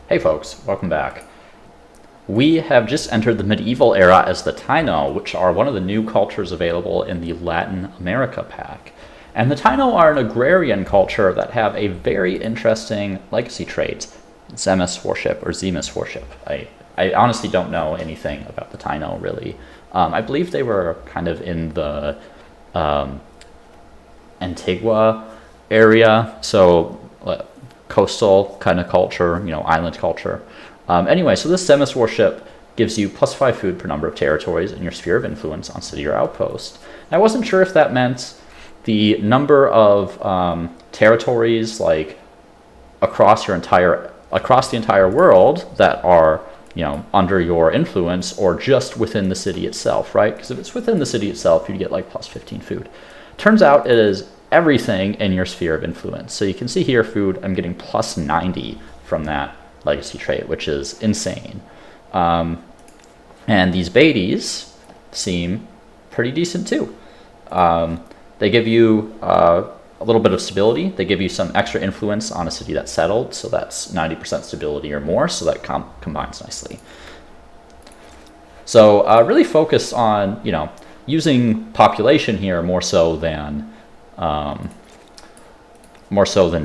Hey folks, welcome back. We have just entered the medieval era as the Taino, which are one of the new cultures available in the Latin America pack. And the Taino are an agrarian culture that have a very interesting legacy trait, Zemus worship or Zemus worship. I honestly don't know anything about the Taino really. I believe they were kind of in the Antigua area, so coastal kind of culture, island culture. Anyway, so this Zemus worship gives you +5 food per number of territories in your sphere of influence on city or outpost. I wasn't sure if that meant the number of territories like across the entire world that are under your influence, or just within the city itself, right? Because if it's within the city itself, you'd get like +15 food. Turns out it is everything in your sphere of influence. So you can see here food, I'm getting +90 from that legacy trait, which is insane. And these Beatties seem pretty decent too. They give you a little bit of stability. They give you some extra influence on a city that's settled, so that's 90% stability or more, so that combines nicely. So really focus on using population here more so than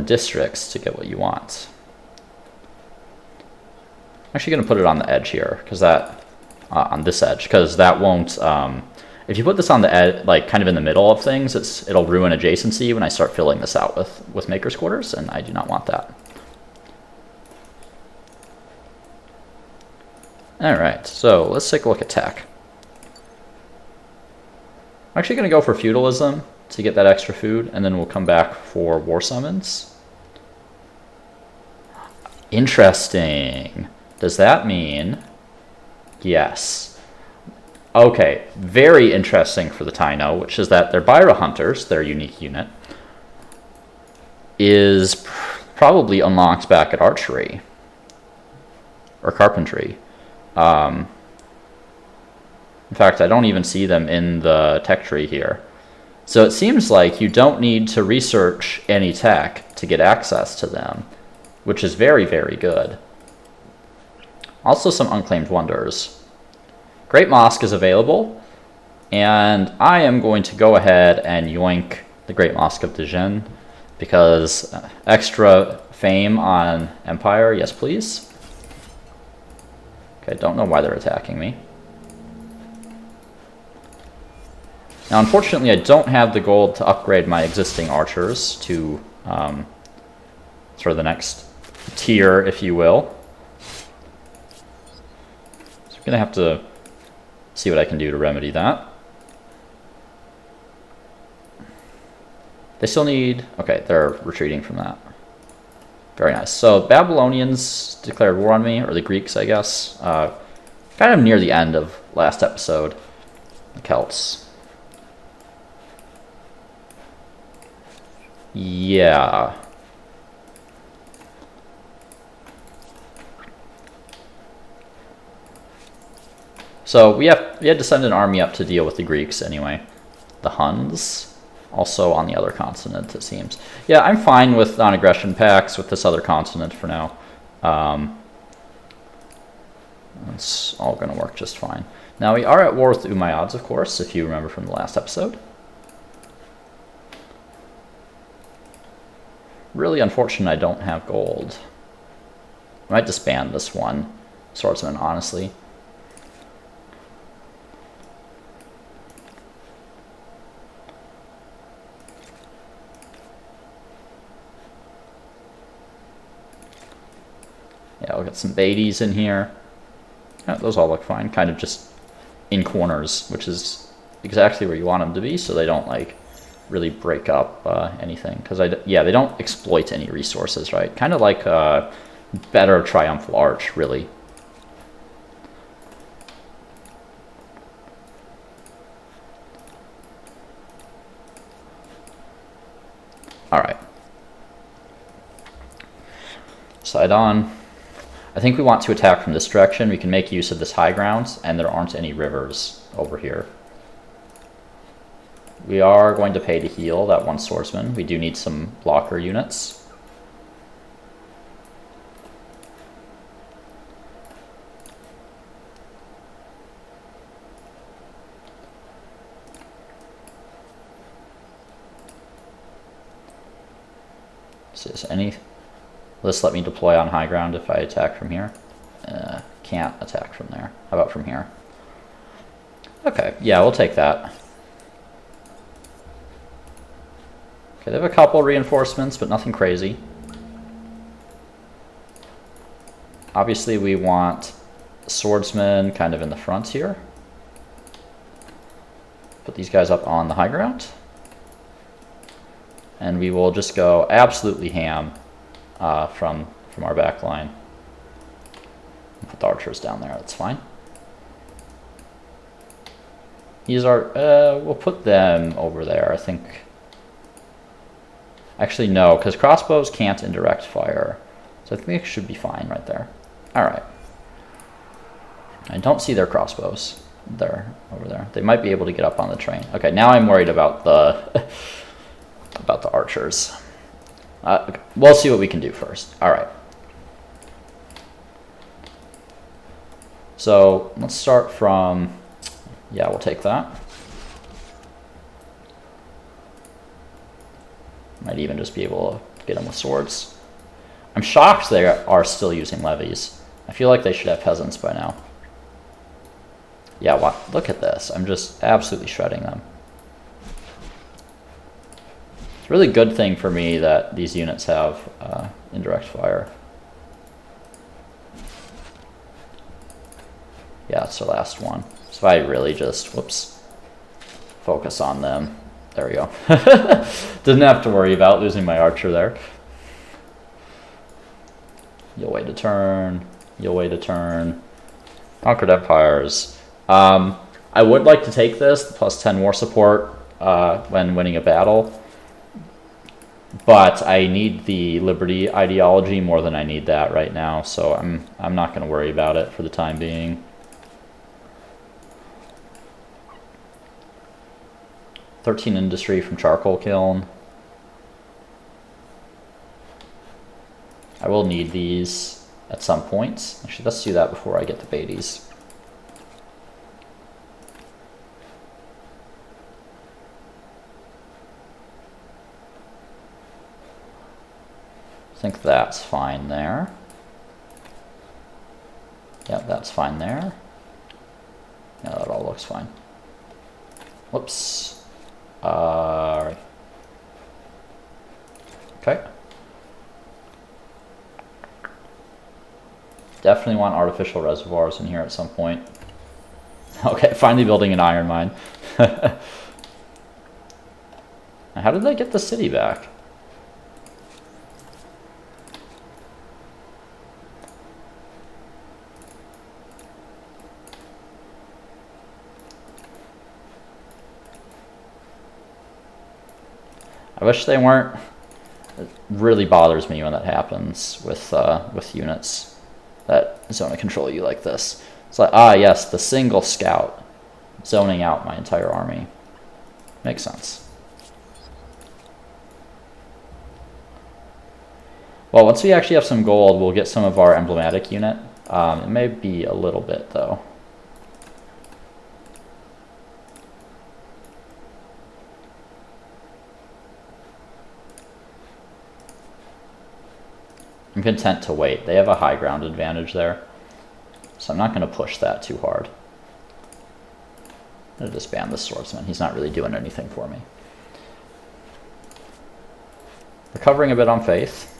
districts to get what you want. I'm actually going to put it on the edge here, because on this edge, because that won't. If you put this on the edge, like kind of in the middle of things, it'll ruin adjacency when I start filling this out with makers quarters, and I do not want that. All right, so let's take a look at tech. I'm actually going to go for feudalism to get that extra food, and then we'll come back for war summons. Interesting. Does that mean yes? Okay, very interesting for the Taino, which is that their Byra hunters, their unique unit, is probably unlocked back at archery or carpentry. In fact, I don't even see them in the tech tree here. So it seems like you don't need to research any tech to get access to them, which is very, very good. Also some unclaimed wonders. Great Mosque is available, and I am going to go ahead and yoink the Great Mosque of Dijon, because extra fame on Empire, yes please. Okay, don't know why they're attacking me. Now, unfortunately, I don't have the gold to upgrade my existing archers to sort of the next tier, if you will. So I'm going to have to see what I can do to remedy that. They still need... Okay, they're retreating from that. Very nice. So Babylonians declared war on me, or the Greeks, I guess. Kind of near the end of last episode. The Celts. Yeah. So we had to send an army up to deal with the Greeks anyway. The Huns, also on the other continent, it seems. Yeah, I'm fine with non-aggression pacts with this other continent for now. It's all going to work just fine. Now we are at war with the Umayyads, of course, if you remember from the last episode. Really unfortunate I don't have gold. I might disband this one swordsman, honestly. Yeah, we'll get some Beatties in here. Yeah, those all look fine. Kind of just in corners, which is exactly where you want them to be, so they don't like really break up anything. Because they don't exploit any resources, right? Kind of like better Triumphal Arch, really. All right. Side on. I think we want to attack from this direction. We can make use of this high ground, and there aren't any rivers over here. We are going to pay to heal that one swordsman. We do need some blocker units. So is any... Will this let me deploy on high ground if I attack from here? Can't attack from there. How about from here? Okay, yeah, we'll take that. Okay, they have a couple reinforcements, but nothing crazy. Obviously, we want swordsmen kind of in the front here. Put these guys up on the high ground. And we will just go absolutely ham from our back line. Put the archers down there, that's fine. These are, we'll put them over there, I think. Actually, no, because crossbows can't indirect fire. So I think it should be fine right there. All right. I don't see their crossbows. They're over there. They might be able to get up on the train. Okay, now I'm worried about the about the archers. Okay. We'll see what we can do first. All right. So let's start from, yeah, we'll take that. Might even just be able to get them with swords. I'm shocked they are still using levies. I feel like they should have peasants by now. Yeah, wow, look at this. I'm just absolutely shredding them. It's a really good thing for me that these units have indirect fire. Yeah, it's the last one. So I really just, whoops, focus on them. There we go. Didn't have to worry about losing my archer there. You'll wait a turn. You'll wait a turn. Conquered empires. I would like to take this, the +10 war support when winning a battle. But I need the liberty ideology more than I need that right now, so I'm not going to worry about it for the time being. "13 industry from charcoal kiln. I will need these at some point. Actually, let's do that before I get the Beatties. I think that's fine there. Yep, that's fine there. Yeah, that all looks fine. Whoops. Okay. Definitely want artificial reservoirs in here at some point. Okay, finally building an iron mine. How did they get the city back? I wish they weren't. It really bothers me when that happens with units that zone and control you like this. It's like, ah, yes, the single scout zoning out my entire army. Makes sense. Well, once we actually have some gold, we'll get some of our emblematic unit. It may be a little bit, though. I'm content to wait. They have a high ground advantage there, so I'm not going to push that too hard. I'm going to disband this swordsman. He's not really doing anything for me. Recovering a bit on faith.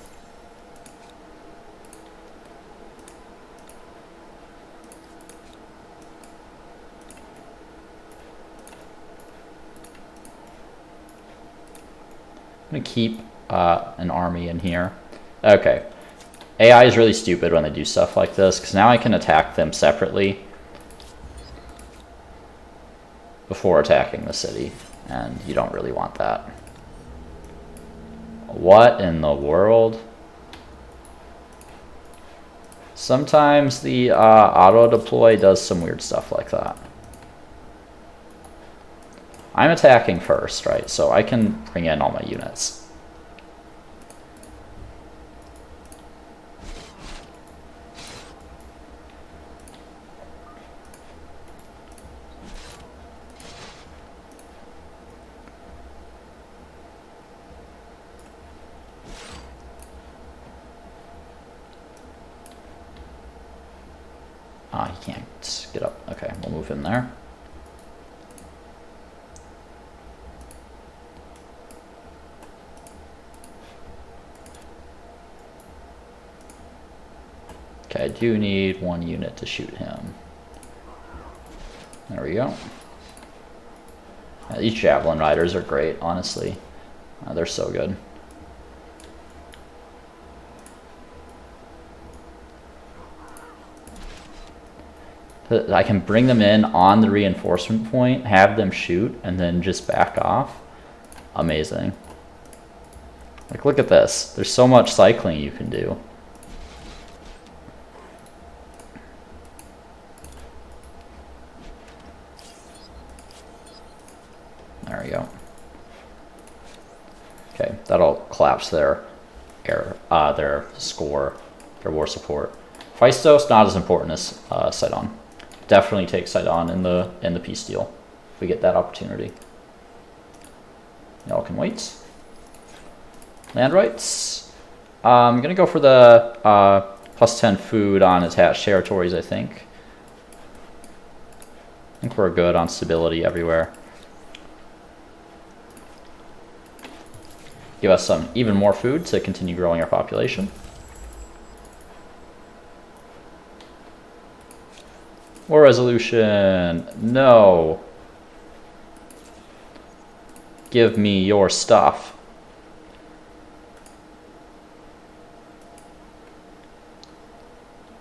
I'm going to keep an army in here. Okay. AI is really stupid when they do stuff like this, because now I can attack them separately before attacking the city, and you don't really want that. What in the world? Sometimes the auto-deploy does some weird stuff like that. I'm attacking first, right? So I can bring in all my units. He can't get up. Okay, we'll move him there. Okay, I do need 1 unit to shoot him. There we go. These javelin riders are great, honestly. They're so good. I can bring them in on the reinforcement point, have them shoot, and then just back off. Amazing. Like, look at this. There's so much cycling you can do. There we go. Okay, that'll collapse their score, their war support. Phaistos, not as important as Sidon. Definitely take Sidon in the peace deal if we get that opportunity. Y'all can wait. Land rights. I'm gonna go for the +10 food on attached territories. I think we're good on stability everywhere. Give us some even more food to continue growing our population. War resolution. No. Give me your stuff.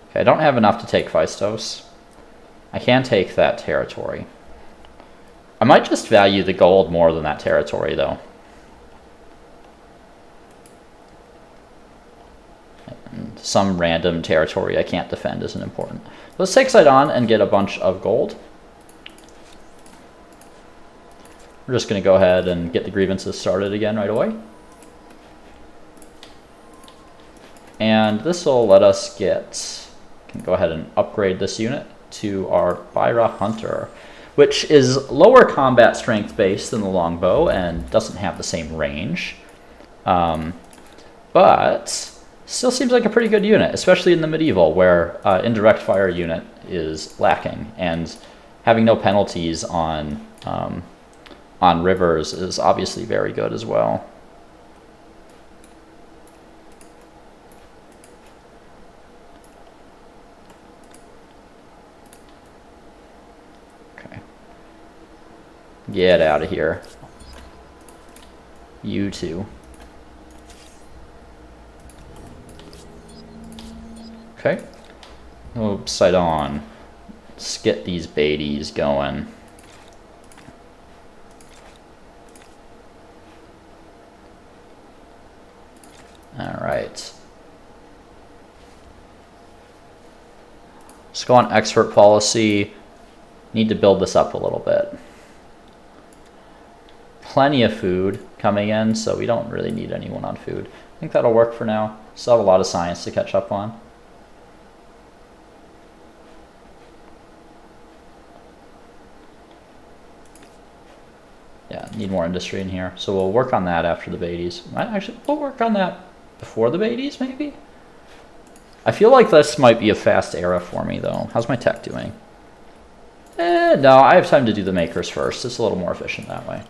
Okay, I don't have enough to take Phaistos. I can take that territory. I might just value the gold more than that territory, though. And some random territory I can't defend isn't important. Let's take Sidon and get a bunch of gold. We're just going to go ahead and get the grievances started again right away. And this will let us can go ahead and upgrade this unit to our Byra Hunter, which is lower combat strength base than the longbow and doesn't have the same range. But still seems like a pretty good unit, especially in the medieval where indirect fire unit is lacking, and having no penalties on rivers is obviously very good as well. Okay. Get out of here. You too. Okay. Oh, Sidon. Let's get these Beatties going. Alright. Let's go on expert policy. Need to build this up a little bit. Plenty of food coming in, so we don't really need anyone on food. I think that'll work for now. Still have a lot of science to catch up on. Yeah, need more industry in here. So we'll work on that after the Beatties. Actually, we'll work on that before the Beatties, maybe? I feel like this might be a fast era for me, though. How's my tech doing? No, I have time to do the makers first. It's a little more efficient that way.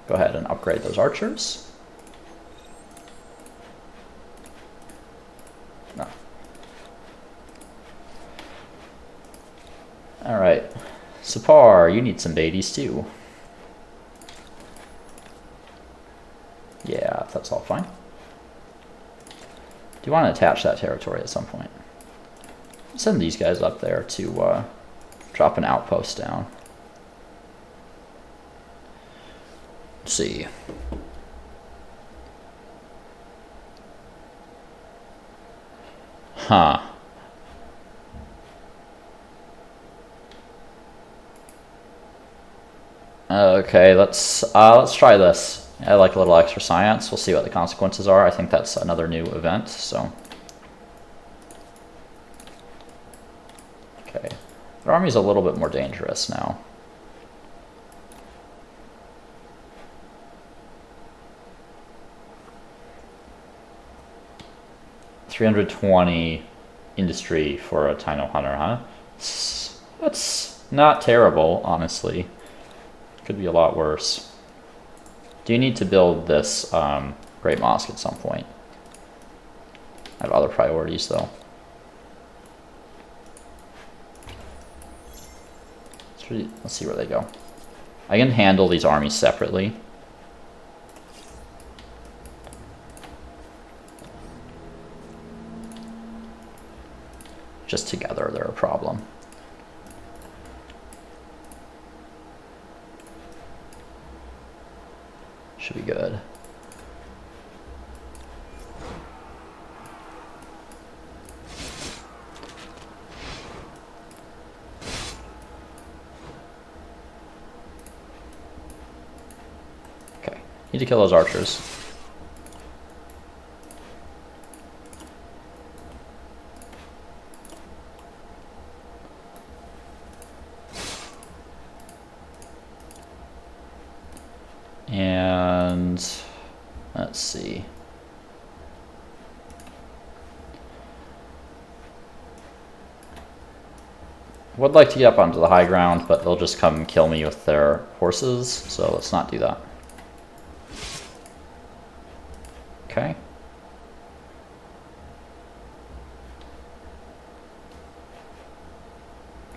Go ahead and upgrade those archers. No. Alright. Sapar, you need some Beatties too. Yeah, that's all fine. Do you want to attach that territory at some point? Send these guys up there to drop an outpost down. Let's see. Huh. Okay, let's try this. I like a little extra science. We'll see what the consequences are. I think that's another new event, so. Okay. Their army's a little bit more dangerous now. $320. industry for a Taino hunter, huh? That's not terrible, honestly. Could be a lot worse. Do you need to build this Great Mosque at some point? I have other priorities, though. Let's see where they go. I can handle these armies separately. Just together, they're a problem. Should be good. Okay, need to kill those archers. And let's see. Would like to get up onto the high ground, but they'll just come kill me with their horses, so let's not do that. Okay.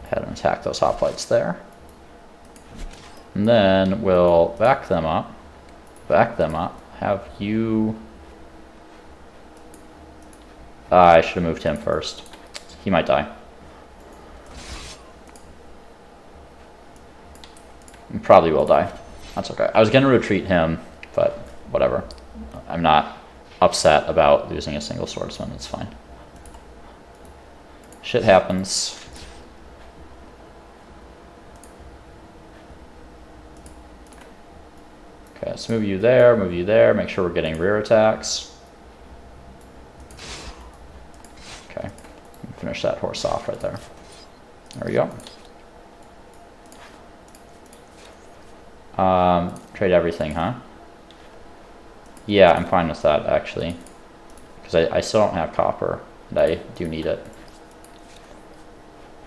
Head and attack those hoplites there. And then we'll back them up, have you... I should have moved him first. He might die. He probably will die. That's okay. I was going to retreat him, but whatever. I'm not upset about losing a single swordsman. It's fine. Shit happens. Okay, let's move you there, make sure we're getting rear attacks. Okay, finish that horse off right there. There we go. Trade everything, huh? Yeah, I'm fine with that, actually. Because I still don't have copper, and I do need it.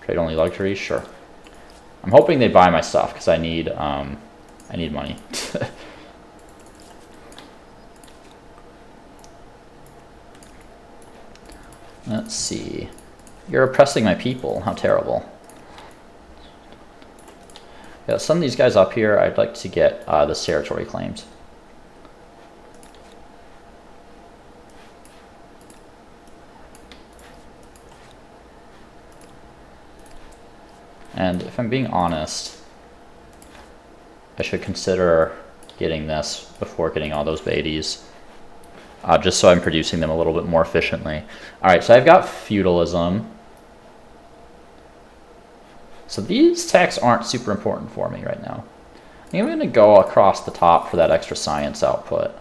Trade only luxuries? Sure. I'm hoping they buy my stuff, because I need money. Let's see. You're oppressing my people. How terrible. Yeah, some of these guys up here, I'd like to get this territory claimed. And if I'm being honest, I should consider getting this before getting all those Beatties. Just so I'm producing them a little bit more efficiently. Alright, so I've got feudalism. So these techs aren't super important for me right now. I think I'm going to go across the top for that extra science output.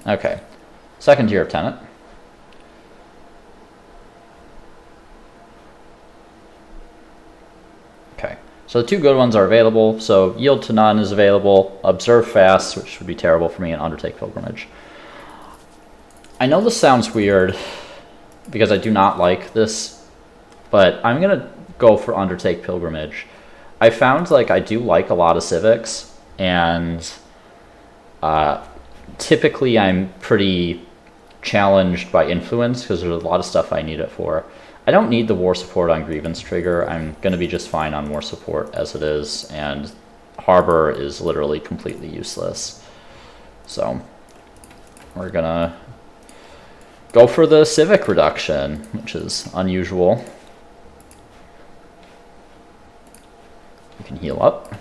Okay, second tier of tenant. Okay, so the two good ones are available. So yield to none is available. Observe fast, which would be terrible for me, and undertake pilgrimage. I know this sounds weird because I do not like this, but I'm gonna go for undertake pilgrimage. I found like I do like a lot of civics, and typically I'm pretty challenged by influence because there's a lot of stuff I need it for. I don't need the war support on grievance trigger. I'm gonna be just fine on war support as it is, and harbor is literally completely useless. So we're gonna go for the civic reduction, which is unusual. We can heal up.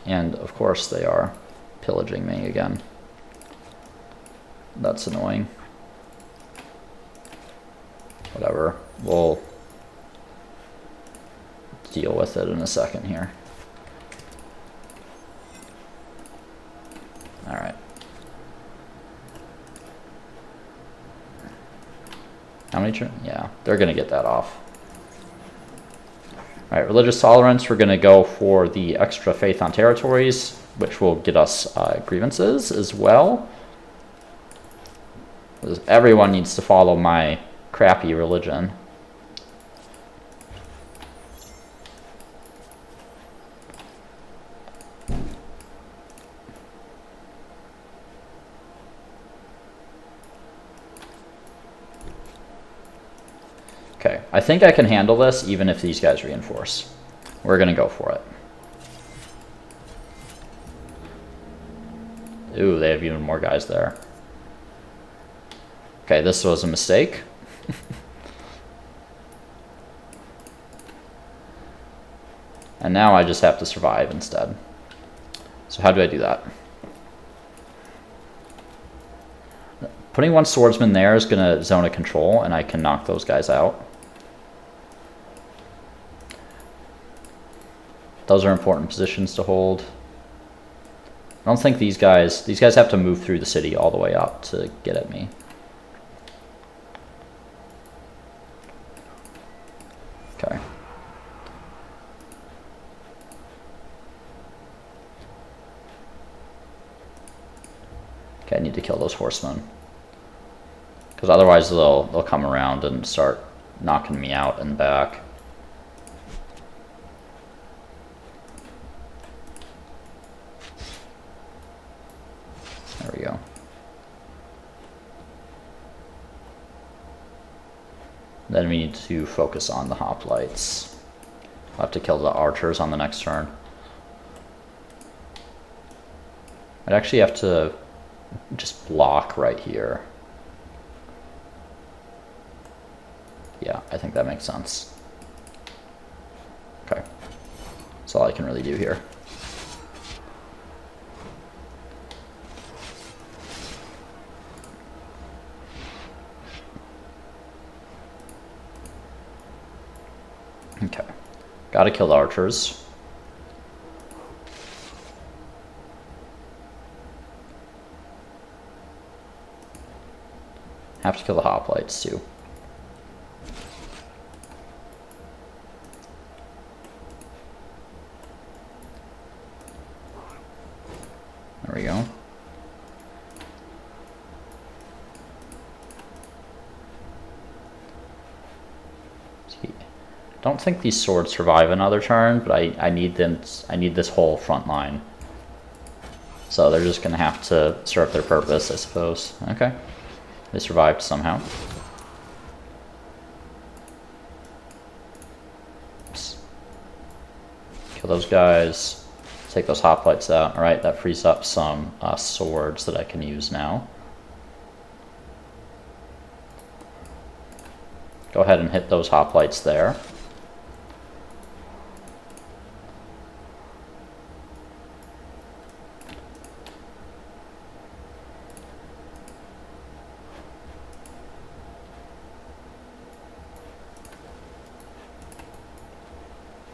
And of course they are pillaging me again. That's annoying. Whatever, we'll deal with it in a second here. All right. How many turns? Yeah, they're gonna get that off. All All right, religious tolerance, we're going to go for the extra faith on territories, which will get us grievances as well. Everyone needs to follow my crappy religion. Okay, I think I can handle this even if these guys reinforce. We're going to go for it. Ooh, they have even more guys there. Okay, this was a mistake. And now I just have to survive instead. So how do I do that? Putting one swordsman there is going to zone a control, and I can knock those guys out. Those are important positions to hold. I don't think these guys have to move through the city all the way up to get at me. Okay. Okay, I need to kill those horsemen. Because otherwise they'll come around and start knocking me out and back. There we go. Then we need to focus on the hoplites. I'll have to kill the archers on the next turn. I'd actually have to just block right here. Yeah, I think that makes sense. Okay. That's all I can really do here. Okay. Gotta kill the archers. Have to kill the hoplites too. There we go. I don't think these swords survive another turn, but I need them. I need this whole front line. So they're just gonna have to serve their purpose, I suppose. Okay, they survived somehow. Oops. Kill those guys. Take those hoplites out. All right, that frees up some swords that I can use now. Go ahead and hit those hoplites there.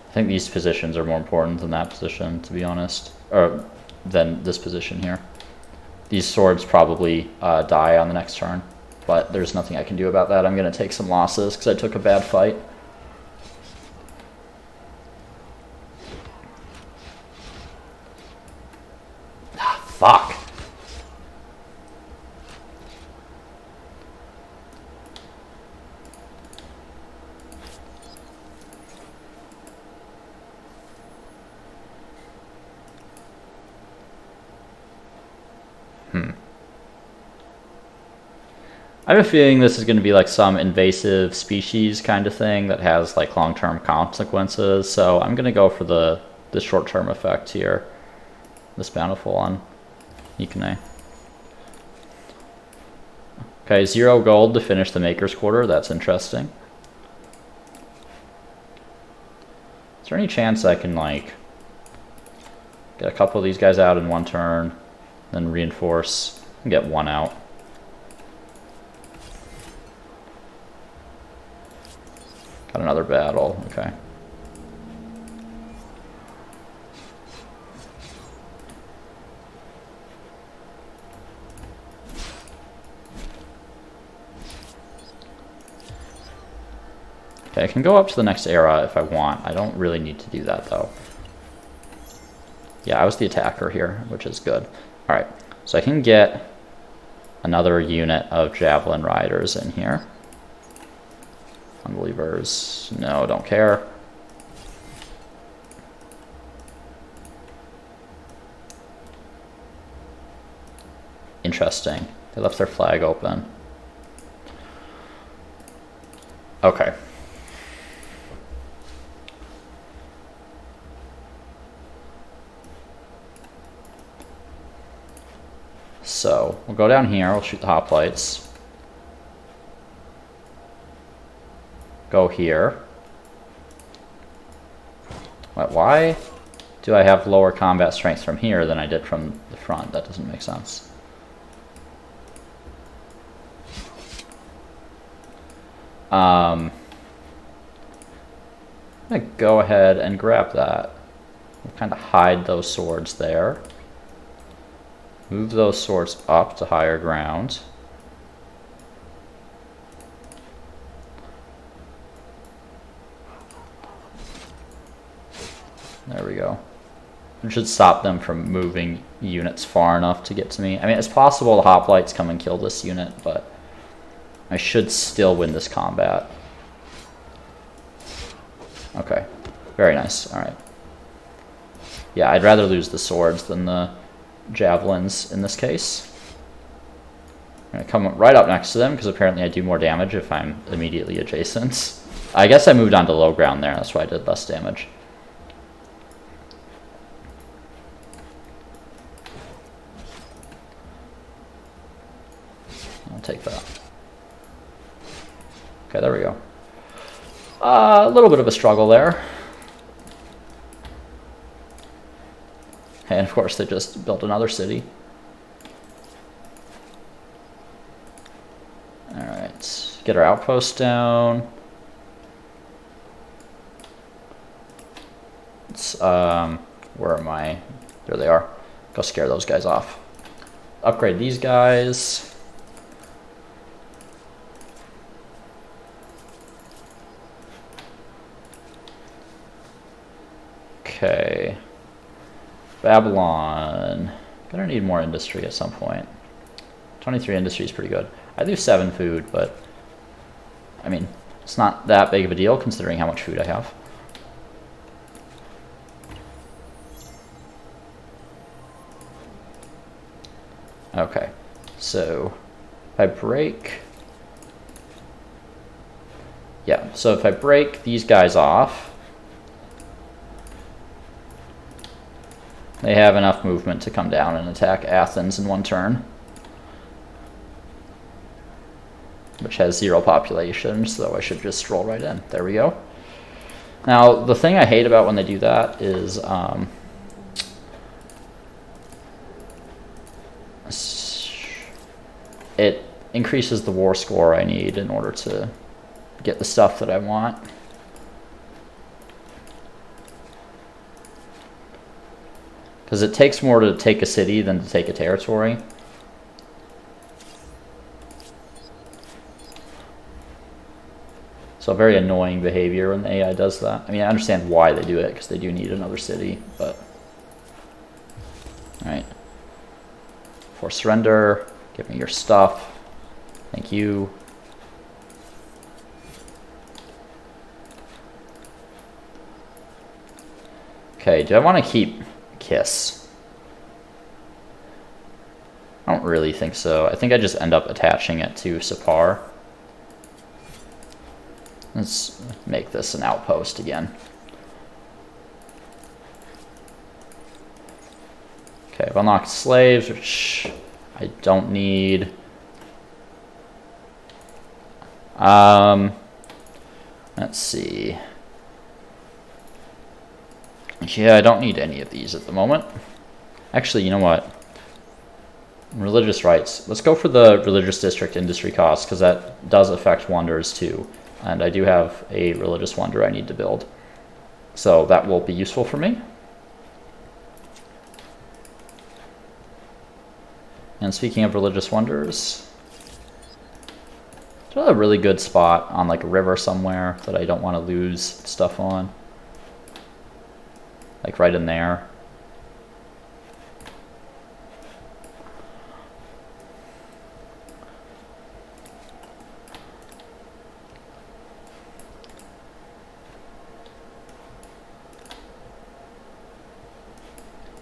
I think these positions are more important than that position, to be honest, or than this position here. These swords probably die on the next turn, but there's nothing I can do about that. I'm going to take some losses because I took a bad fight. Ah, fuck. I have a feeling this is going to be like some invasive species kind of thing that has like long-term consequences, so I'm going to go for the short-term effect here. This bountiful on Nikone. Okay, 0 gold to finish the Maker's Quarter. That's interesting. Is there any chance I can like get a couple of these guys out in one turn, then reinforce and get one out? Got another battle, okay. Okay, I can go up to the next era if I want. I don't really need to do that though. Yeah, I was the attacker here, which is good. All right, so I can get another unit of javelin riders in here. Unbelievers, no, don't care. Interesting. They left their flag open. Okay. So we'll go down here, we'll shoot the hoplites. Go here. Why do I have lower combat strength from here than I did from the front? That doesn't make sense. I'm gonna go ahead and grab that. We'll kind of hide those swords there. Move those swords up to higher ground. There we go. It should stop them from moving units far enough to get to me. I mean, it's possible the hoplites come and kill this unit, but I should still win this combat. Okay, very nice. All right. Yeah, I'd rather lose the swords than the javelins in this case. I'm gonna come right up next to them because apparently I do more damage if I'm immediately adjacent. I guess I moved on to low ground there, that's why I did less damage. I'll take that. Okay, there we go. A little bit of a struggle there. And of course they just built another city. Alright, get our outpost down. It's, where am I? There they are. Go scare those guys off. Upgrade these guys. Okay. Babylon. Gonna need more industry at some point. 23 industry is pretty good. I do 7 food, but I mean, it's not that big of a deal considering how much food I have. Okay, so if I break, yeah, so if I break these guys off, they have enough movement to come down and attack Athens in one turn, which has 0 population, so I should just stroll right in. There we go. Now, the thing I hate about when they do that is it increases the war score I need in order to get the stuff that I want. Because it takes more to take a city than to take a territory. So very annoying behavior when the AI does that. I mean, I understand why they do it, because they do need another city, but... Alright. Force surrender. Give me your stuff. Thank you. Okay, do I want to keep Kiss? I don't really think so. I think I just end up attaching it to Sipar. Let's make this an outpost again. Okay, I've unlocked slaves, which I don't need. Let's see. Yeah, I don't need any of these at the moment. Actually, you know what? Religious rights. Let's go for the religious district industry cost, because that does affect wonders too. And I do have a religious wonder I need to build. So that will be useful for me. And speaking of religious wonders, There's a really good spot on like a river somewhere that I don't want to lose stuff on. Like right in there.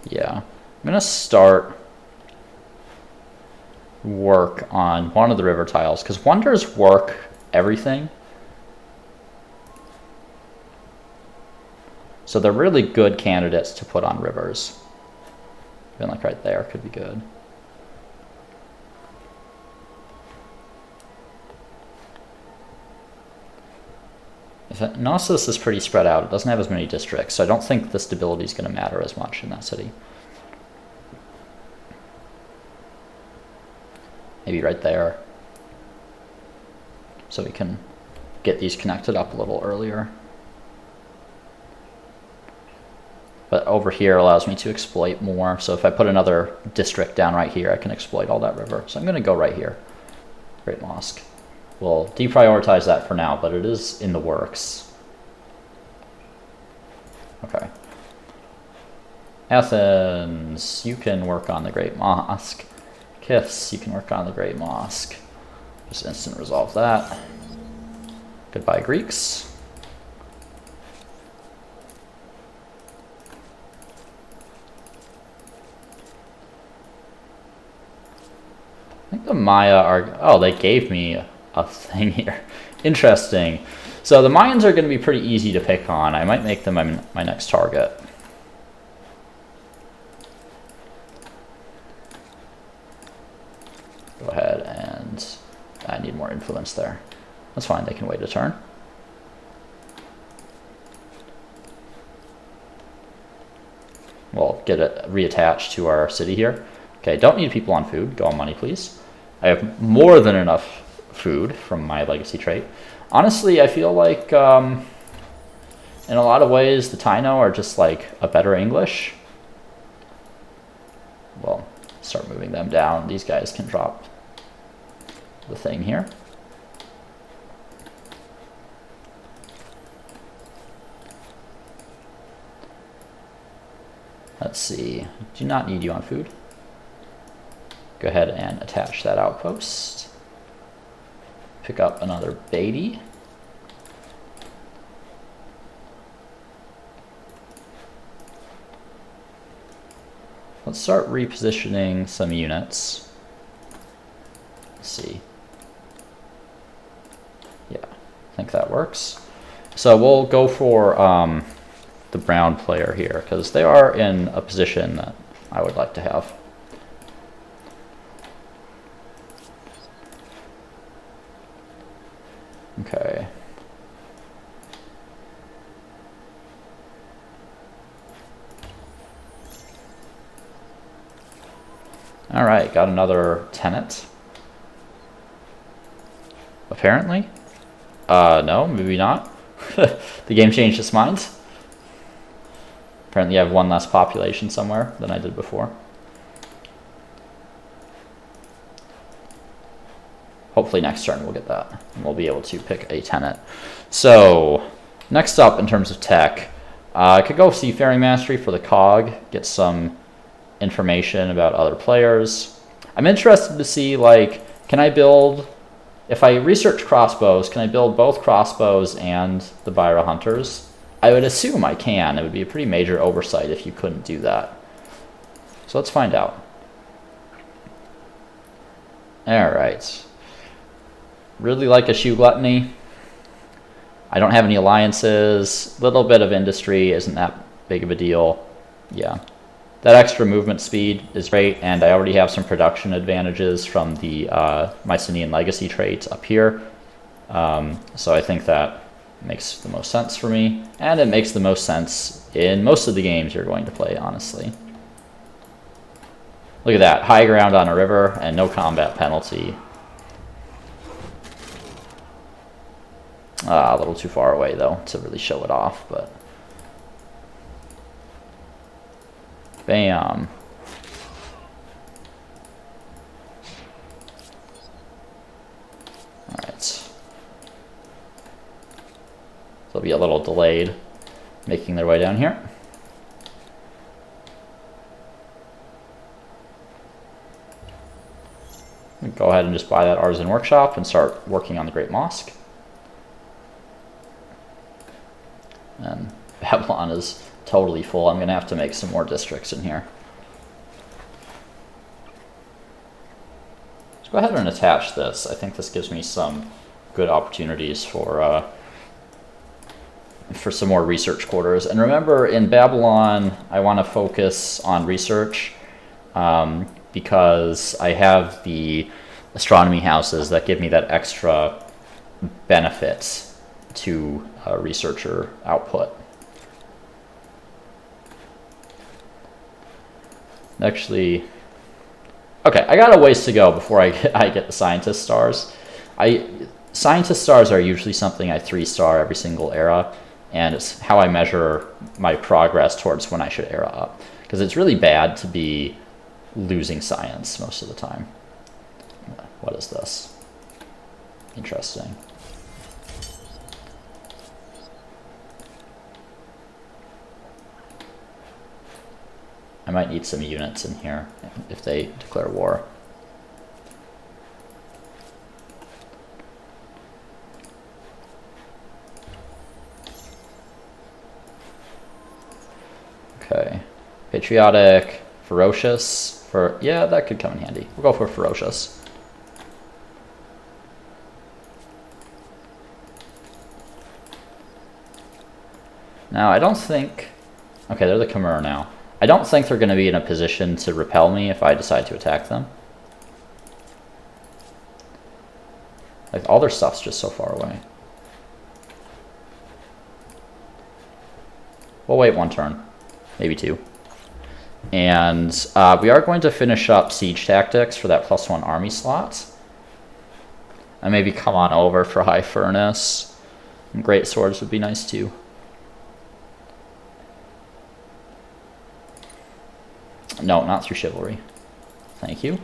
Yeah, I'm gonna start work on one of the river tiles because wonders work everything. So they're really good candidates to put on rivers. Even like right there could be good. Knossos is pretty spread out. It doesn't have as many districts, so I don't think the stability is going to matter as much in that city. Maybe right there. So we can get these connected up a little earlier. But over here allows me to exploit more. So if I put another district down right here, I can exploit all that river. So I'm going to go right here. Great Mosque. We'll deprioritize that for now, but it is in the works. Okay. Athens, you can work on the Great Mosque. Kiths, you can work on the Great Mosque. Just instant resolve that. Goodbye, Greeks. I think the Maya are... Oh, they gave me a thing here. Interesting. So the Mayans are going to be pretty easy to pick on. I might make them my next target. Go ahead and... I need more influence there. That's fine, they can wait a turn. We'll get it reattached to our city here. Okay, don't need people on food. Go on money, please. I have more than enough food from my legacy trait. Honestly, I feel like in a lot of ways the Taino are just like a better English. Well, start moving them down. These guys can drop the thing here. Let's see. Do not need you on food. Go ahead and attach that outpost. Pick up another Beatty. Let's start repositioning some units. Let's see. Yeah, I think that works. So we'll go for the brown player here because they are in a position that I would like to have. Okay. All right, got another tenant. Apparently. No, maybe not. The game changed its mind. Apparently I have one less population somewhere than I did before. Hopefully next turn we'll get that, and we'll be able to pick a tenant. So, next up in terms of tech, I could go Seafaring Mastery for the cog, get some information about other players. I'm interested to see, like, can I build, if I research crossbows, can I build both crossbows and the Byra Hunters? I would assume I can. It would be a pretty major oversight if you couldn't do that. So let's find out. All right. Really like a shoe gluttony. I don't have any alliances. Little bit of industry isn't that big of a deal. Yeah. That extra movement speed is great, and I already have some production advantages from the Mycenaean legacy traits up here. So I think that makes the most sense for me, and it makes the most sense in most of the games you're going to play, honestly. Look at that, high ground on a river and no combat penalty. A little too far away though to really show it off, but bam. All right. they'll be a little delayed making their way down here. Go ahead and just buy that artisan workshop and start working on the Great Mosque. And Babylon is totally full. I'm going to have to make some more districts in here. Let's go ahead and attach this. I think this gives me some good opportunities for some more research quarters. And remember, in Babylon, I want to focus on research because I have the astronomy houses that give me that extra benefit to researcher output. Actually, okay, I got a ways to go before I get the scientist stars. Scientist stars are usually something I 3-star every single era, and it's how I measure my progress towards when I should era up. Because it's really bad to be losing science most of the time. What is this? Interesting. I might need some units in here if they declare war. Okay. Patriotic, ferocious. Yeah, that could come in handy. We'll go for ferocious. Now, I don't think... Okay, they're the Khmer now. I don't think they're going to be in a position to repel me if I decide to attack them. Like, all their stuff's just so far away. We'll wait one turn. Maybe two. And we are going to finish up siege tactics for that +1 army slot. And maybe come on over for high furnace. And great swords would be nice too. No, not through chivalry. Thank you.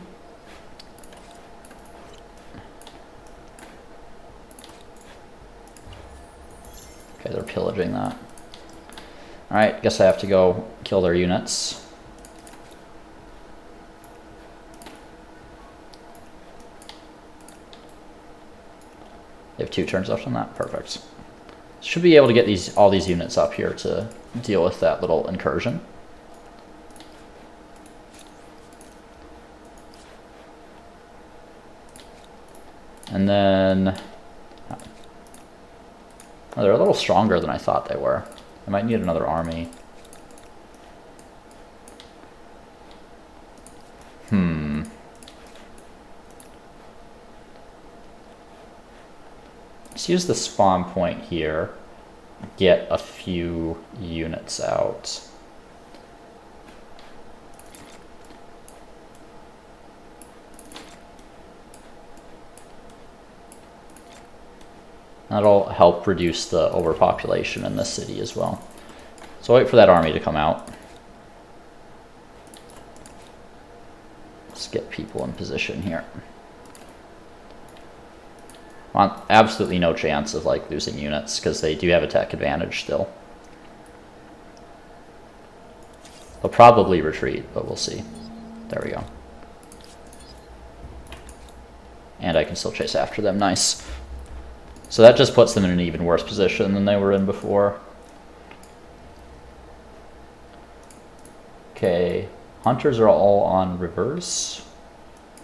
Okay, they're pillaging that. Alright, guess I have to go kill their units. They have 2 turns left on that. Perfect. Should be able to get all these units up here to deal with that little incursion. And then... Oh, they're a little stronger than I thought they were. I might need another army. Let's use the spawn point here. Get a few units out. That'll help reduce the overpopulation in this city as well. So wait for that army to come out. Let's get people in position here. Want absolutely no chance of like losing units because they do have a tech advantage still. They'll probably retreat, but we'll see. There we go. And I can still chase after them. Nice. So that just puts them in an even worse position than they were in before. Okay, hunters are all on rivers.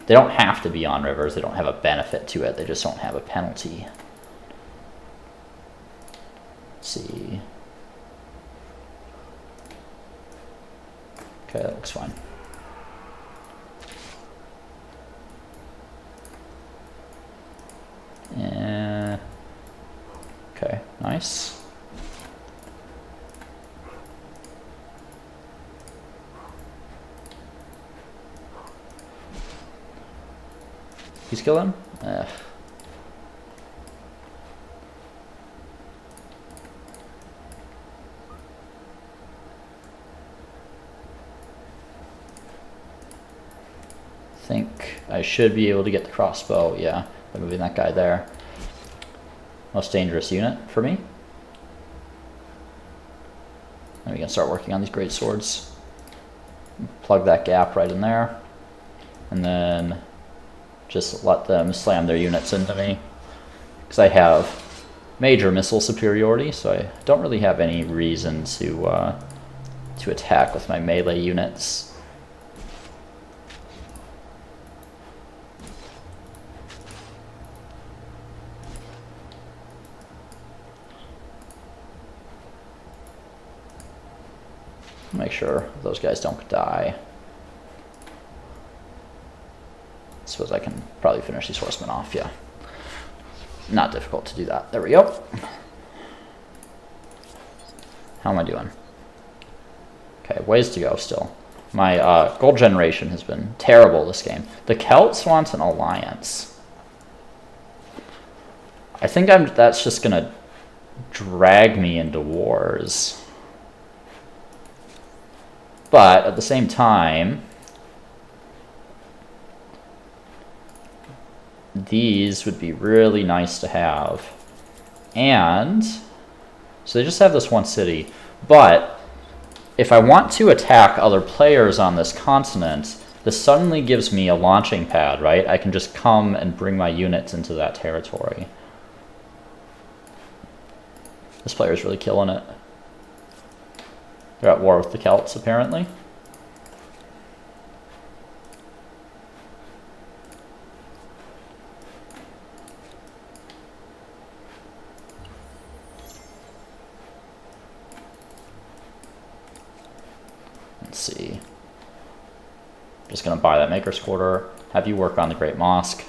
They don't have to be on rivers. They don't have a benefit to it. They just don't have a penalty. Let's see. Okay, that looks fine. Okay, nice. He's kill him? Think I should be able to get the crossbow, yeah, by moving that guy there. Most dangerous unit for me. we can start working on these great swords. Plug that gap right in there. And then just let them slam their units into me. Because I have major missile superiority, so I don't really have any reason to attack with my melee units. Make sure those guys don't die. I suppose I can probably finish these horsemen off, yeah. Not difficult to do that. There we go. How am I doing? Okay, ways to go still. My gold generation has been terrible this game. The Celts want an alliance. I think that's just gonna drag me into wars. But at the same time, these would be really nice to have. And so they just have this one city. But if I want to attack other players on this continent, this suddenly gives me a launching pad, right? I can just come and bring my units into that territory. This player's really killing it. They're at war with the Celts, apparently. Let's see. Just gonna buy that Maker's Quarter. Have you work on the Great Mosque.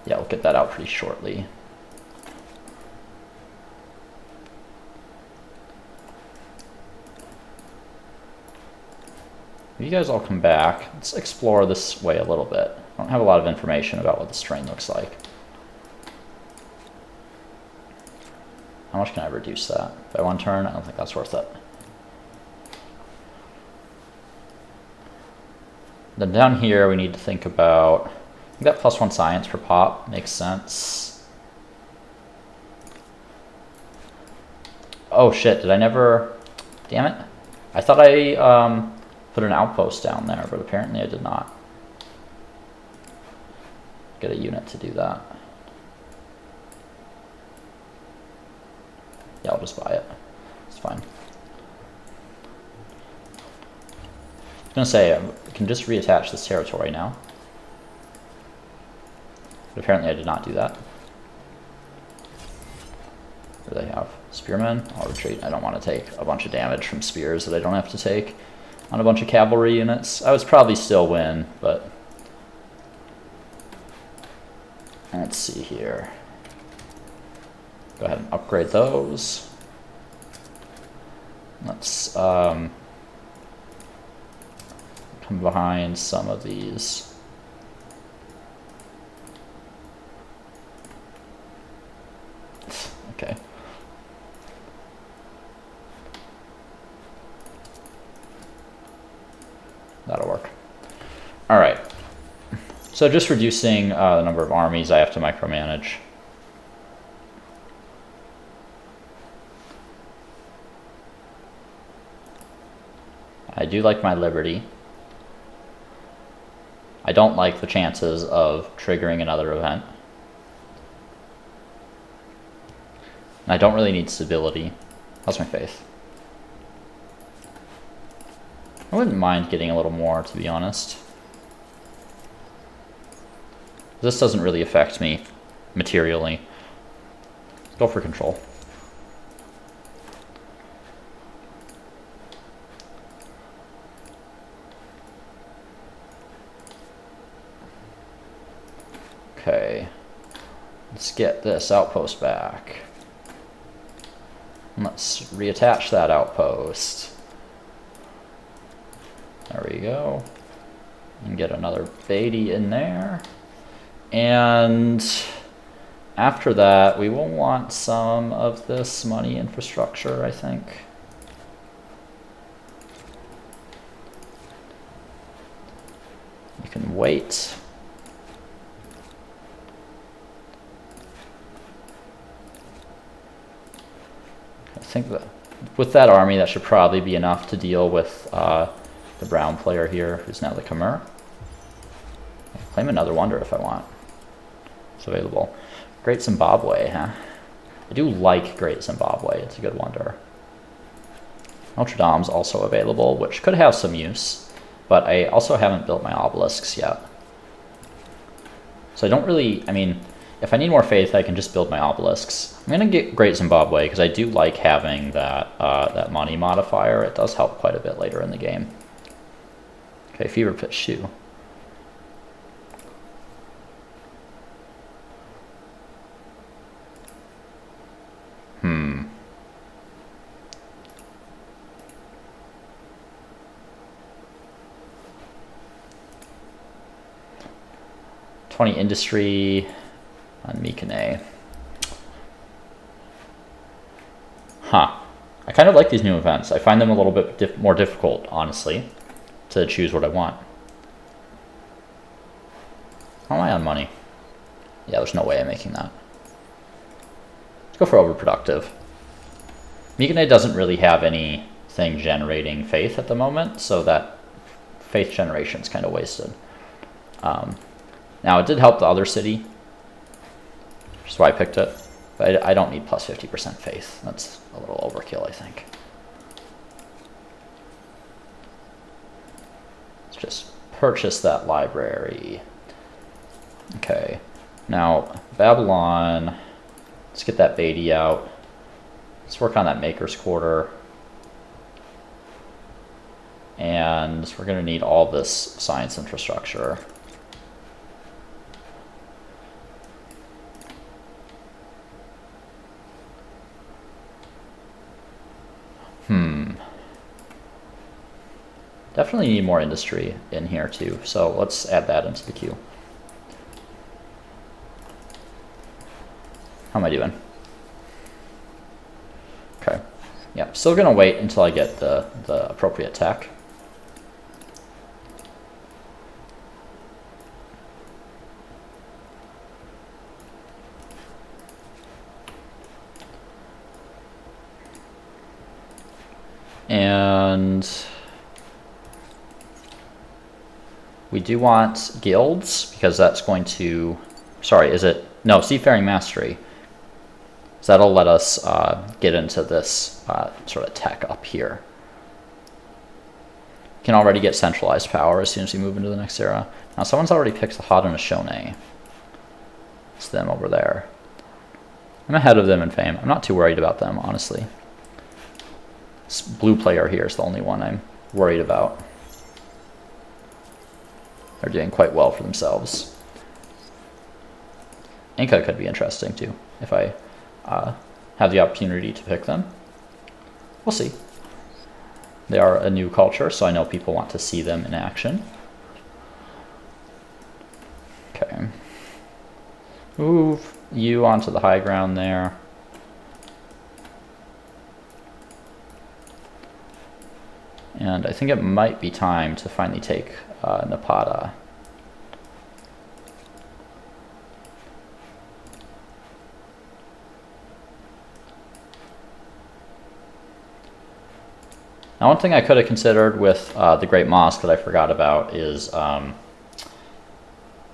Yeah, we'll get that out pretty shortly. If you guys all come back, let's explore this way a little bit. I don't have a lot of information about what this terrain looks like. How much can I reduce that? By 1 turn? I don't think that's worth it. Then down here we need to think about, I think that +1 science per pop makes sense. Oh shit, did I never, damn it. I thought I put an outpost down there, but apparently I did not. Get a unit to do that. Yeah, I'll just buy it. It's fine. I was gonna say, I can just reattach this territory now. But apparently I did not do that. What do they have? Spearmen? I'll retreat. I don't want to take a bunch of damage from spears that I don't have to take on a bunch of cavalry units. I would probably still win, but let's see here. Go ahead and upgrade those. Let's come behind some of these. Okay. That'll work. All right. So just reducing the number of armies I have to micromanage. I do like my liberty. I don't like the chances of triggering another event. And I don't really need stability. How's my faith? I wouldn't mind getting a little more, to be honest. This doesn't really affect me materially. Let's go for control. Okay. Let's get this outpost back. And let's reattach that outpost. There we go. And get another Beatty in there. And after that, we will want some of this money infrastructure, I think. You can wait. I think that with that army, that should probably be enough to deal with the brown player here, who's now the Khmer. Claim another wonder if I want. It's available. Great Zimbabwe, huh? I do like Great Zimbabwe. It's a good wonder. Notre Dame's also available, which could have some use, but I also haven't built my obelisks yet. So I don't really, I mean, if I need more faith, I can just build my obelisks. I'm going to get Great Zimbabwe because I do like having that, that money modifier. It does help quite a bit later in the game. Okay, Fever Pitch Shoe. Hmm. $20 industry on Mikane. Huh. I kind of like these new events. I find them a little bit more difficult, honestly, to choose what I want. How am I on money? Yeah, there's no way I'm making that. Let's go for overproductive. Mikane doesn't really have anything generating faith at the moment, so that faith generation is kind of wasted. Now, it did help the other city, which is why I picked it. But I don't need plus 50% faith. That's a little overkill, I think. Let's just purchase that library. Okay. Now, Babylon, let's get that Beatty out. Let's work on that Maker's Quarter. And we're going to need all this science infrastructure. Definitely need more industry in here too, so let's add that into the queue. How am I doing? Okay. Yeah, still gonna wait until I get the appropriate tech. And we do want guilds, because that's going to, sorry, is it, no, Seafaring Mastery. So that'll let us get into this sort of tech up here. Can already get centralized power as soon as we move into the next era. Now someone's already picked the Haudenosaunee. It's them over there. I'm ahead of them in fame. I'm not too worried about them, honestly. This blue player here is the only one I'm worried about. They're doing quite well for themselves. Inca could be interesting too, if I have the opportunity to pick them. We'll see. They are a new culture, so I know people want to see them in action. Okay. Move you onto the high ground there. And I think it might be time to finally take Napata. Now, one thing I could have considered with the Great Mosque that I forgot about is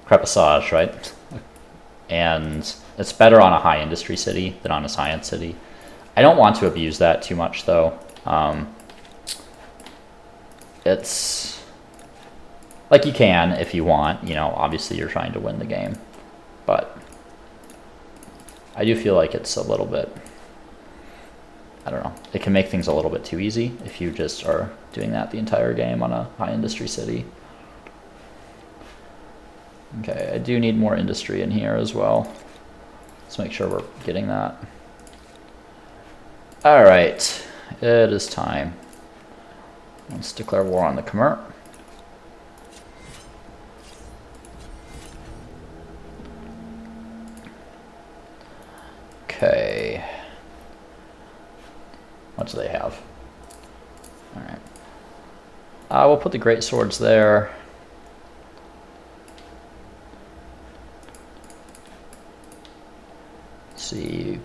Crepusage, right? And it's better on a high industry city than on a science city. I don't want to abuse that too much, though. It's like you can if you want, you know, obviously you're trying to win the game, but I do feel like it's a little bit, I don't know, it can make things a little bit too easy if you just are doing that the entire game on a high industry city. Okay, I do need more industry in here as well. Let's make sure we're getting that. All right, it is time. Let's declare war on the Khmer. Okay. What do they have? All right. We'll put the great swords there. Let's see,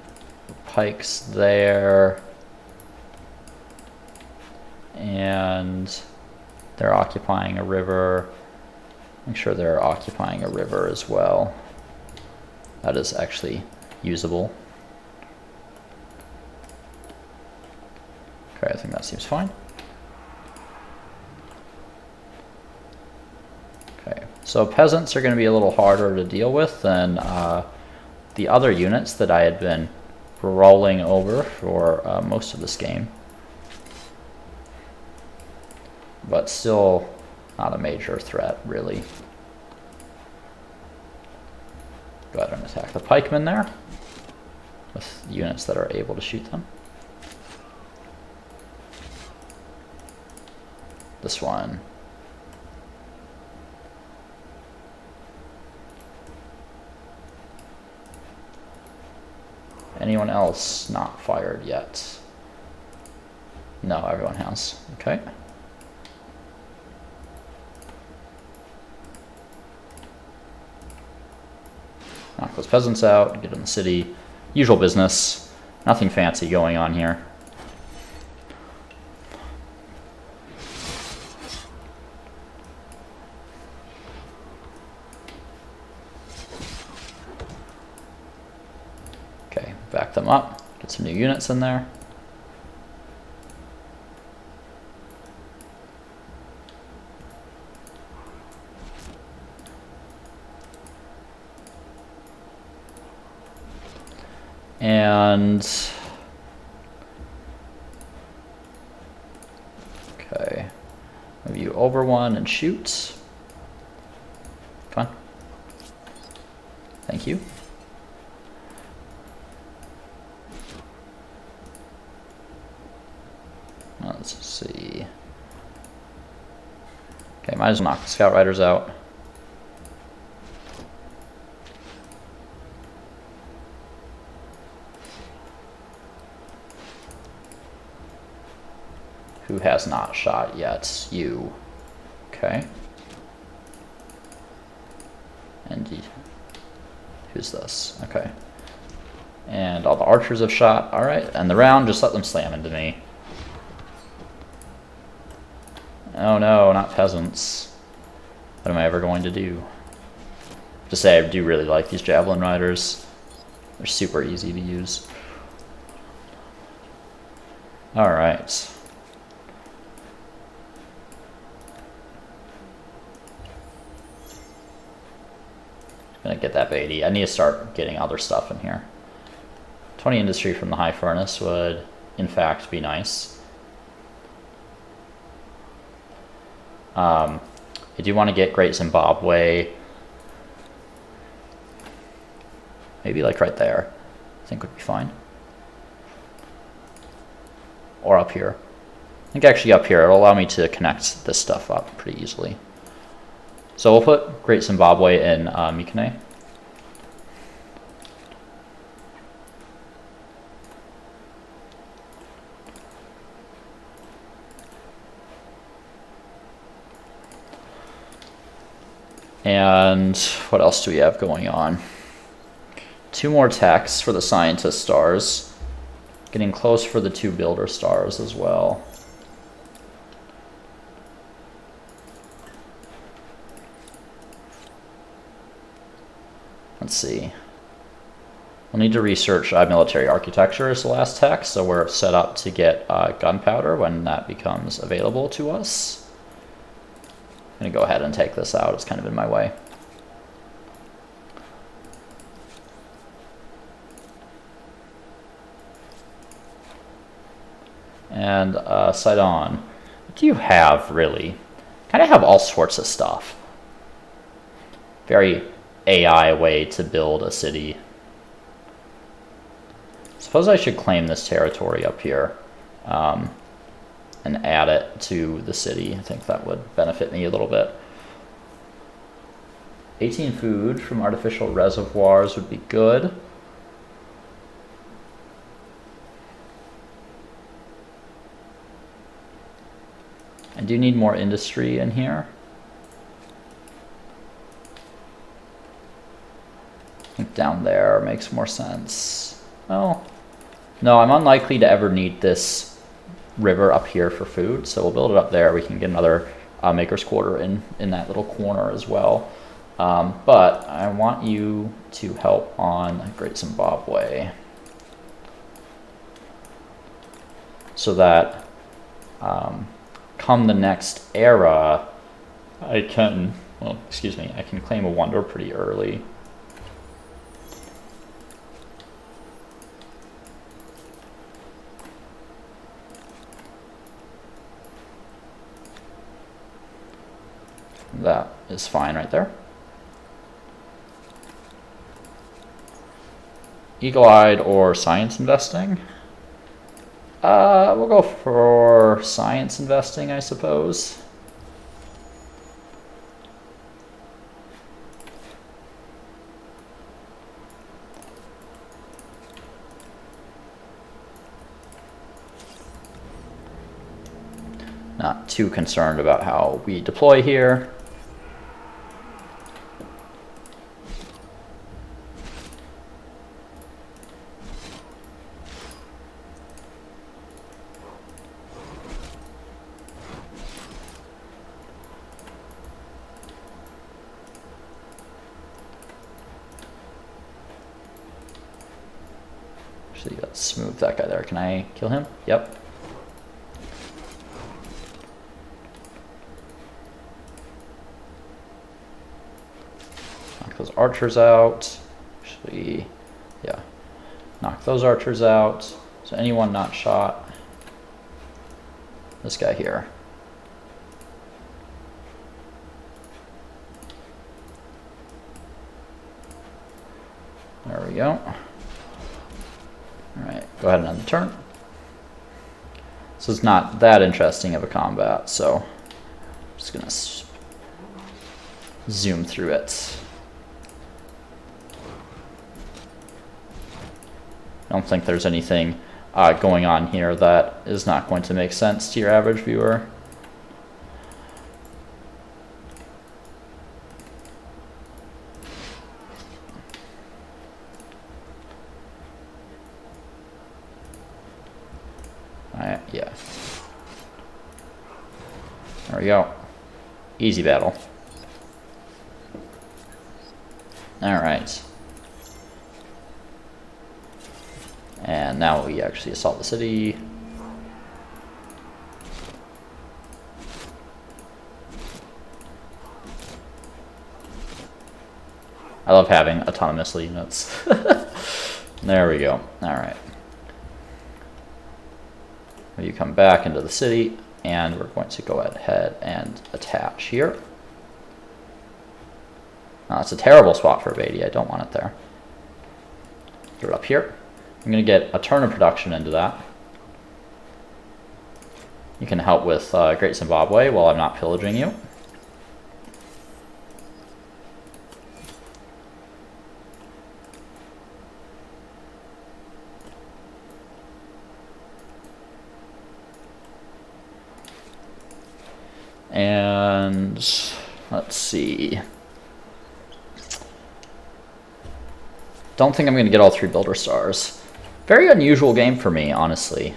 pikes there. And they're occupying a river. Make sure they're occupying a river as well. That is actually usable. Okay, I think that seems fine. Okay, so peasants are going to be a little harder to deal with than the other units that I had been rolling over for most of this game. But still not a major threat, really. Go ahead and attack the pikemen there with units that are able to shoot them. This one. Anyone else not fired yet? No, everyone has. Okay. Knock those peasants out, get in the city. Usual business. Nothing fancy going on here. Okay, back them up. Get some new units in there. And okay, move you over one and shoot. Come on. Thank you. Let's see. Okay, might as well knock the scout riders out. Who has not shot yet? You. Okay. And who's this? Okay. And all the archers have shot. All right. And the round, just let them slam into me. Oh no, not peasants. What am I ever going to do? To say, I do really like these javelin riders. They're super easy to use. All right. Gonna get that Beatty. I need to start getting other stuff in here. 20 industry from the high furnace would, in fact, be nice. I do want to get Great Zimbabwe. Maybe like right there, I think would be fine. Or up here. I think actually up here, it'll allow me to connect this stuff up pretty easily. So we'll put Great Zimbabwe in Mikene. And what else do we have going on? 2 more techs for the scientist stars. Getting close for the 2 builder stars as well. Let's see. We'll need to research military architecture as the last tech, so we're set up to get gunpowder when that becomes available to us. I'm going to go ahead and take this out. It's kind of in my way. And Sidon, what do you have, really? Kind of have all sorts of stuff. Very AI way to build a city. Suppose I should claim this territory up here and add it to the city. I think that would benefit me a little bit. 18 food from artificial reservoirs would be good. I do need more industry in here. I think down there makes more sense. Oh, no, I'm unlikely to ever need this river up here for food, so we'll build it up there. We can get another maker's quarter in that little corner as well. But I want you to help on Great Zimbabwe, so that come the next era, I can claim a wonder pretty early. That is fine right there. Eagle-eyed or science investing? We'll go for science investing, I suppose. Not too concerned about how we deploy here. Actually, let's smooth that guy there. Can I kill him? Yep. Knock those archers out. Actually, yeah. Knock those archers out. So anyone not shot. This guy here. There we go. Alright, go ahead and end the turn. So it's not that interesting of a combat, so I'm just gonna zoom through it. I don't think there's anything going on here that is not going to make sense to your average viewer. Yeah. There we go. Easy battle. Alright. And now we actually assault the city. I love having autonomous units. There we go. Alright. You come back into the city, and we're going to go ahead and attach here. It's a terrible spot for a Beatty. I don't want it there. Throw it up here. I'm going to get a turn of production into that. You can help with Great Zimbabwe while I'm not pillaging you. And let's see. Don't think I'm going to get all 3 builder stars. Very unusual game for me, honestly.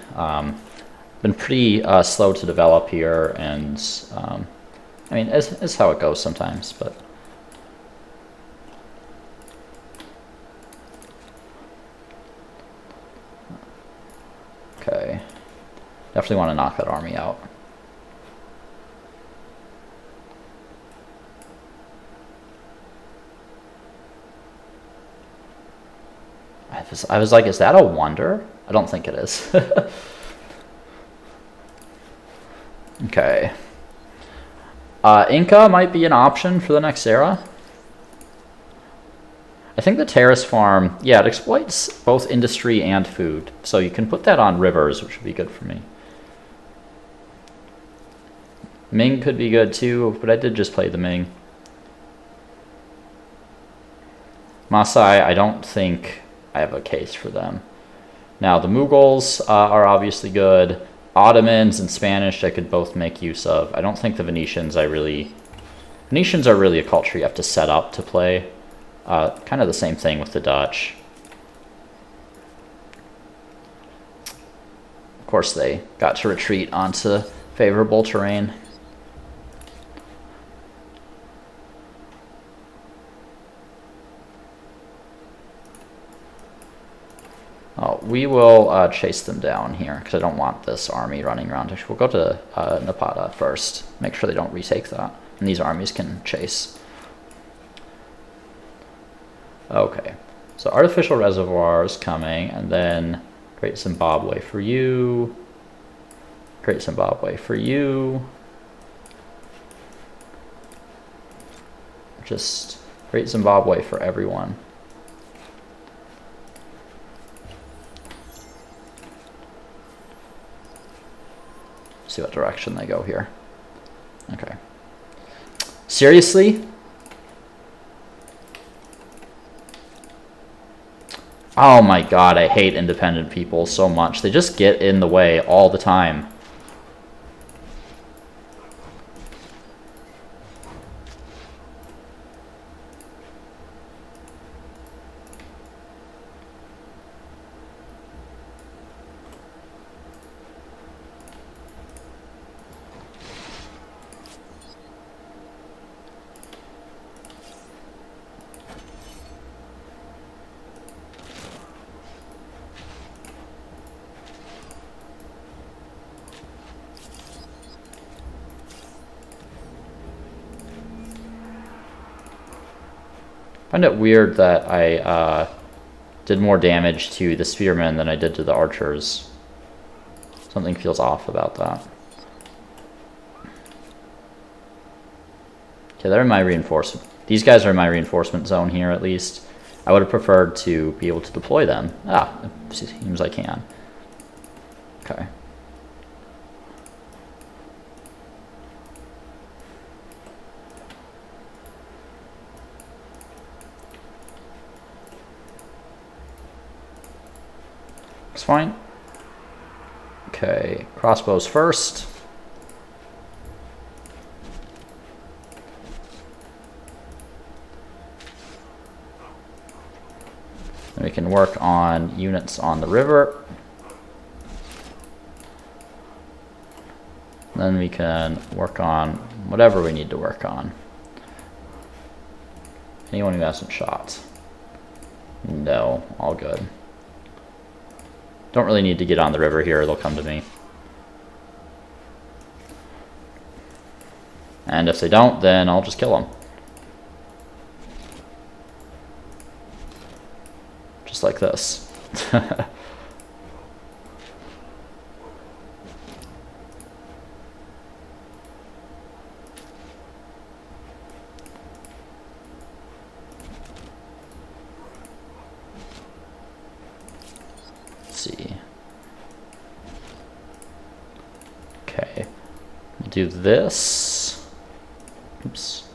Been pretty slow to develop here, and I mean, it's how it goes sometimes, but. Okay. Definitely want to knock that army out. I was like, is that a wonder? I don't think it is. Okay. Inca might be an option for the next era. I think the terrace farm, yeah, it exploits both industry and food. So you can put that on rivers, which would be good for me. Ming could be good too, but I did just play the Ming. Maasai, I don't think I have a case for them. Now, the Mughals are obviously good. Ottomans and Spanish I could both make use of. I don't think the Venetians Venetians are really a culture you have to set up to play. Kind of the same thing with the Dutch. course, they got to retreat onto favorable terrain. Oh, we will chase them down here because I don't want this army running around. We'll go to Napata first. Make sure they don't retake that. And these armies can chase. Okay. So artificial reservoirs coming, and then Great Zimbabwe for you. Great Zimbabwe for you. Just Great Zimbabwe for everyone. See what direction they go here. Okay. Seriously? Oh my god, I hate independent people so much. They just get in the way all the time. I find it weird that I did more damage to the spearmen than I did to the archers. Something feels off about that. Okay, they're in my reinforcement. These guys are in my reinforcement zone here, at least. I would have preferred to be able to deploy them. Ah, it seems I can. Okay. Looks fine. Okay, crossbows first. Then we can work on units on the river. Then we can work on whatever we need to work on. Anyone who hasn't shot? No, all good. Don't really need to get on the river here, they'll come to me. And if they don't, then I'll just kill them. Just like this. See. Okay, we'll do this. Oops.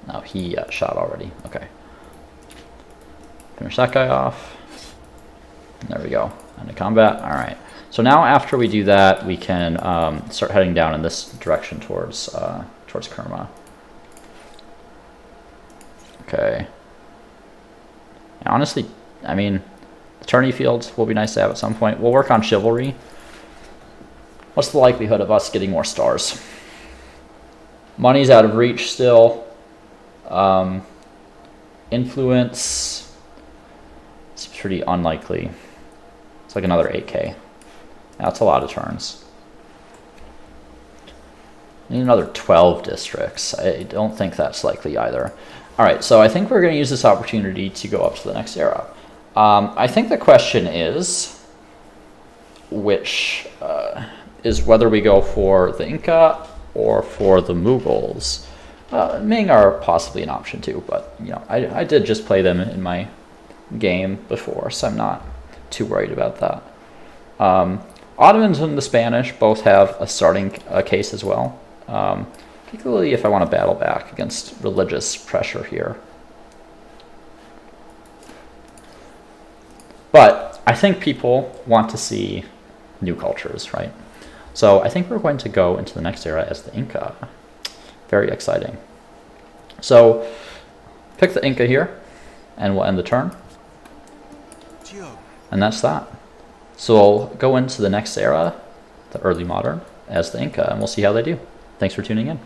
No, he shot already. Okay. Finish that guy off. There we go. Into combat. All right. So now after we do that, we can start heading down in this direction towards Kerma. Okay. Honestly, I mean, the tourney fields will be nice to have at some point. We'll work on chivalry. What's the likelihood of us getting more stars? Money's out of reach still. Influence, it's pretty unlikely. It's like another 8k. That's a lot of turns. Need another 12 districts. I don't think that's likely either. All right, so I think we're going to use this opportunity to go up to the next era. I think the question is, which is whether we go for the Inca or for the Mughals. Ming are possibly an option too, but you know, I did just play them in my game before, so I'm not too worried about that. Ottomans and the Spanish both have a starting case as well. Particularly if I want to battle back against religious pressure here. But I think people want to see new cultures, right? So I think we're going to go into the next era as the Inca. Very exciting. So pick the Inca here, and we'll end the turn. And that's that. So we'll go into the next era, the early modern, as the Inca, and we'll see how they do. Thanks for tuning in.